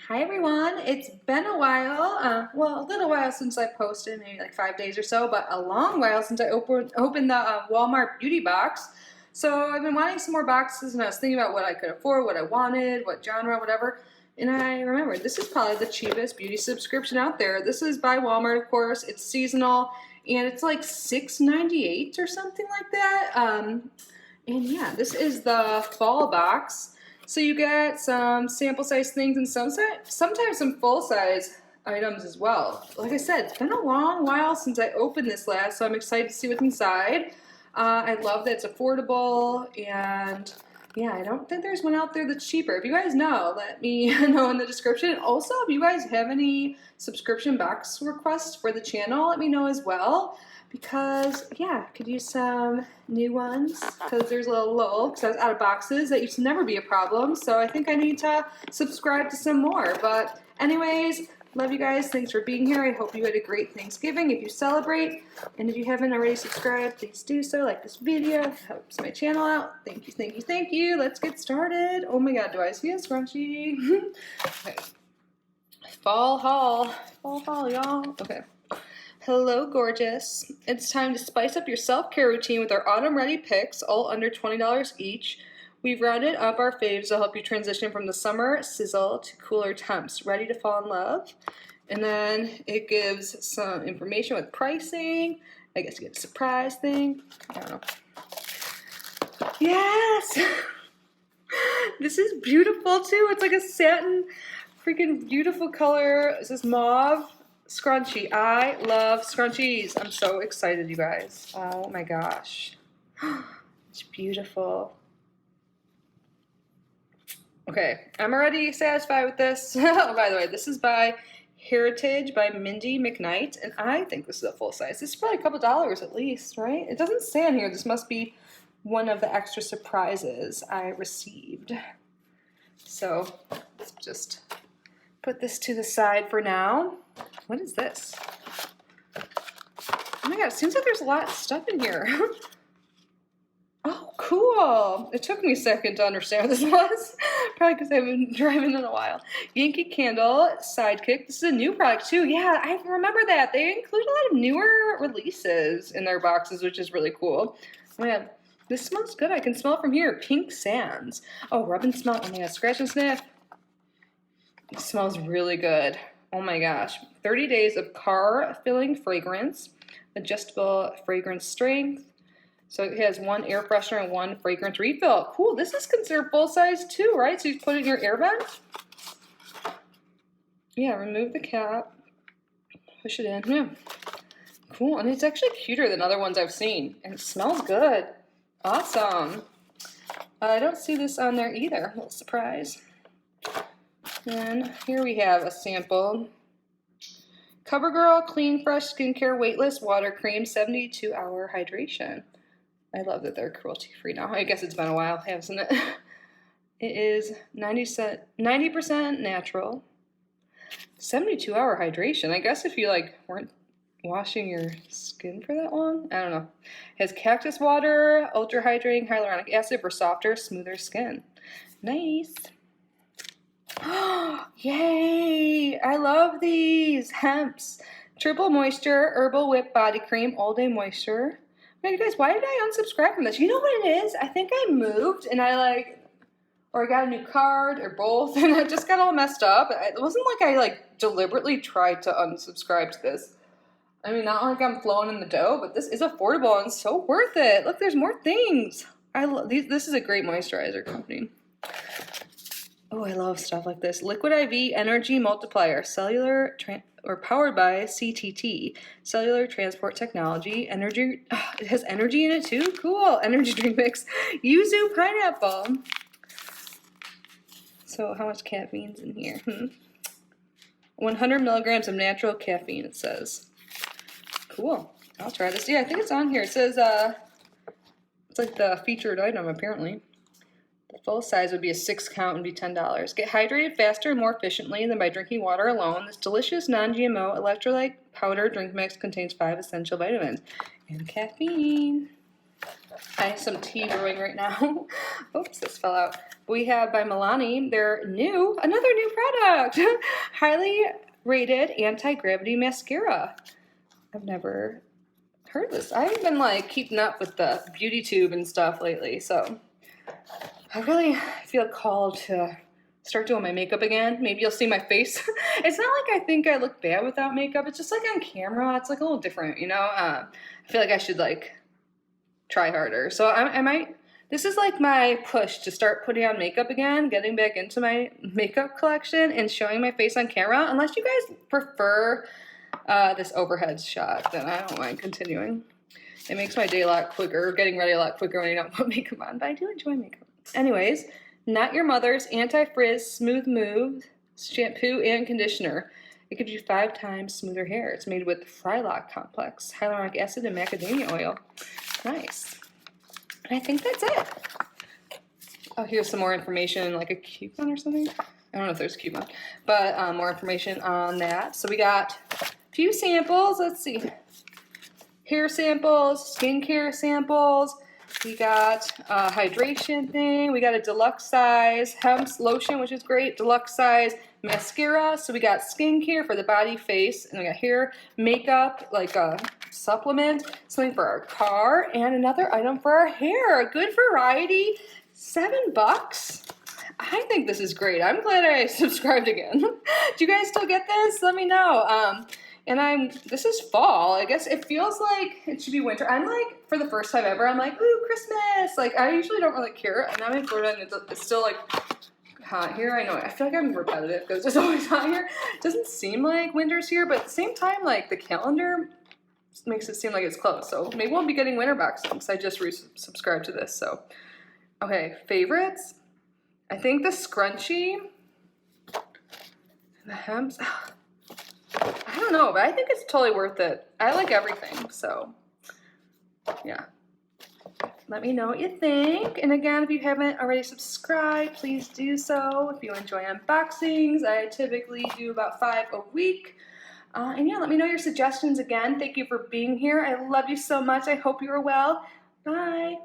Hi everyone, it's been a while, well, a little while since I posted, maybe like 5 days or so, but a long while since I opened the Walmart beauty box. So I've been wanting some more boxes and I was thinking about what I could afford, what I wanted, what genre, whatever. And I remembered this is probably the cheapest beauty subscription out there. This is by Walmart, of course. It's seasonal and it's like $6.98 or something like that. And yeah, this is the fall box. So you get some sample size things and sometimes some full size items as well. Like I said, it's been a long while since I opened this last, so I'm excited to see what's inside. I love that it's affordable, and yeah, I don't think there's one out there that's cheaper. If you guys know, let me know in the description. Also, if you guys have any subscription box requests for the channel, let me know as well. Because, yeah, could use some new ones because there's a little lull because I was out of boxes. That used to never be a problem, so I think I need to subscribe to some more. But anyways, love you guys. Thanks for being here. I hope you had a great Thanksgiving if you celebrate. And if you haven't already subscribed, please do so. Like this video. It helps my channel out. Thank you, thank you, thank you. Let's get started. Oh my god, do I see a scrunchie? Okay. Fall haul. Fall haul, y'all. Okay. Hello, gorgeous. It's time to spice up your self-care routine with our autumn-ready picks, all under $20 each. We've rounded up our faves to help you transition from the summer sizzle to cooler temps. Ready to fall in love? And then it gives some information with pricing. I guess you get a surprise thing. I don't know. Yes! This is beautiful, too. It's like a satin, freaking beautiful color. This is mauve. Scrunchie. I love scrunchies. I'm so excited, you guys. Oh my gosh. It's beautiful. Okay, I'm already satisfied with this. Oh, by the way, this is by Heritage by Mindy McKnight, and I think this is a full size. This is probably a couple dollars at least, right? It doesn't say on here. This must be one of the extra surprises I received. So let's just put this to the side for now. What is this? Oh my god, it seems like there's a lot of stuff in here. Oh, cool. It took me a second to understand what this was. Probably because I haven't been driving in a while. Yankee Candle Sidekick. This is a new product too. Yeah, I remember that. They include a lot of newer releases in their boxes, which is really cool. Oh my god, this smells good. I can smell it from here. Pink Sands. Oh, rub and smell. Oh my god, scratch and sniff. It smells really good. Oh my gosh. 30 days of car-filling fragrance, adjustable fragrance strength. So it has one air freshener and one fragrance refill. Cool. This is considered full size too, right? So you put it in your air vent. Yeah, remove the cap. Push it in. Yeah. Cool. And it's actually cuter than other ones I've seen. And it smells good. Awesome. I don't see this on there either. A little surprise. And here we have a sample. CoverGirl Clean Fresh Skincare Weightless Water Cream 72-hour hydration. I love that they're cruelty-free now. I guess it's been a while, hasn't it? It is 90% natural. 72-hour hydration. I guess if you like weren't washing your skin for that long, I don't know. It has cactus water, ultra hydrating hyaluronic acid for softer, smoother skin. Nice. Yay! I love these hemps. Triple moisture herbal whip body cream, all day moisture. Man, you guys, why did I unsubscribe from this? You know what it is? I think I moved and or I got a new card or both, and it just got all messed up. It wasn't like I deliberately tried to unsubscribe to this. I mean, not like I'm flowing in the dough, but this is affordable and so worth it. Look, there's more things. I love these. This is a great moisturizer company. Oh, I love stuff like this. Liquid IV Energy Multiplier, powered by CTT, Cellular Transport Technology. Energy, it has energy in it too? Cool. Energy drink mix. Yuzu Pineapple. So how much caffeine's in here? 100 milligrams of natural caffeine, it says. Cool. I'll try this. Yeah, I think it's on here. It says, it's like the featured item, apparently. The full size would be a 6-count and be $10. Get hydrated faster and more efficiently than by drinking water alone. This delicious non-GMO electrolyte powder drink mix contains 5 essential vitamins and caffeine. I have some tea brewing right now. Oops, this fell out. We have by Milani, another new product. Highly rated anti-gravity mascara. I've never heard this. I've been like keeping up with the beauty tube and stuff lately, so I really feel called to start doing my makeup again. Maybe you'll see my face. It's not like I think I look bad without makeup. It's just like on camera, it's like a little different, you know? I feel like I should like try harder. So I might, this is like my push to start putting on makeup again, getting back into my makeup collection and showing my face on camera. Unless you guys prefer this overhead shot, then I don't mind continuing. It makes my day a lot quicker, getting ready a lot quicker when I don't put makeup on, but I do enjoy makeup. Anyways, Not Your Mother's Anti-Frizz Smooth Move Shampoo and Conditioner. It gives you 5 times smoother hair. It's made with Frylock Complex, hyaluronic acid, and macadamia oil. Nice. And I think that's it. Oh, here's some more information, like a coupon or something. I don't know if there's a coupon, but more information on that. So we got a few samples. Let's see. Hair samples, skincare samples. We got a hydration thing. We got a deluxe size hemp lotion, which is great. Deluxe size mascara. So we got skincare for the body, face, and we got hair, makeup, like a supplement, something for our car, and another item for our hair. A good variety. $7. I think this is great. I'm glad I subscribed again. Do you guys still get this? Let me know. This is fall. I guess it feels like it should be winter. I'm like, for the first time ever, I'm like, ooh, Christmas. Like, I usually don't really care. And I'm in Florida and it's still like hot here. I know. I feel like I'm repetitive because it's always hot here. It doesn't seem like winter's here, but at the same time, like the calendar makes it seem like it's close. So maybe we'll be getting winter boxing because I just resubscribed to this. So, okay, favorites. I think the scrunchie, the hems. I don't know, but I think it's totally worth it. I like everything, so yeah. Let me know what you think. And again, if you haven't already subscribed, please do so. If you enjoy unboxings, I typically do about 5 a week. And yeah, let me know your suggestions again. Thank you for being here. I love you so much. I hope you are well. Bye.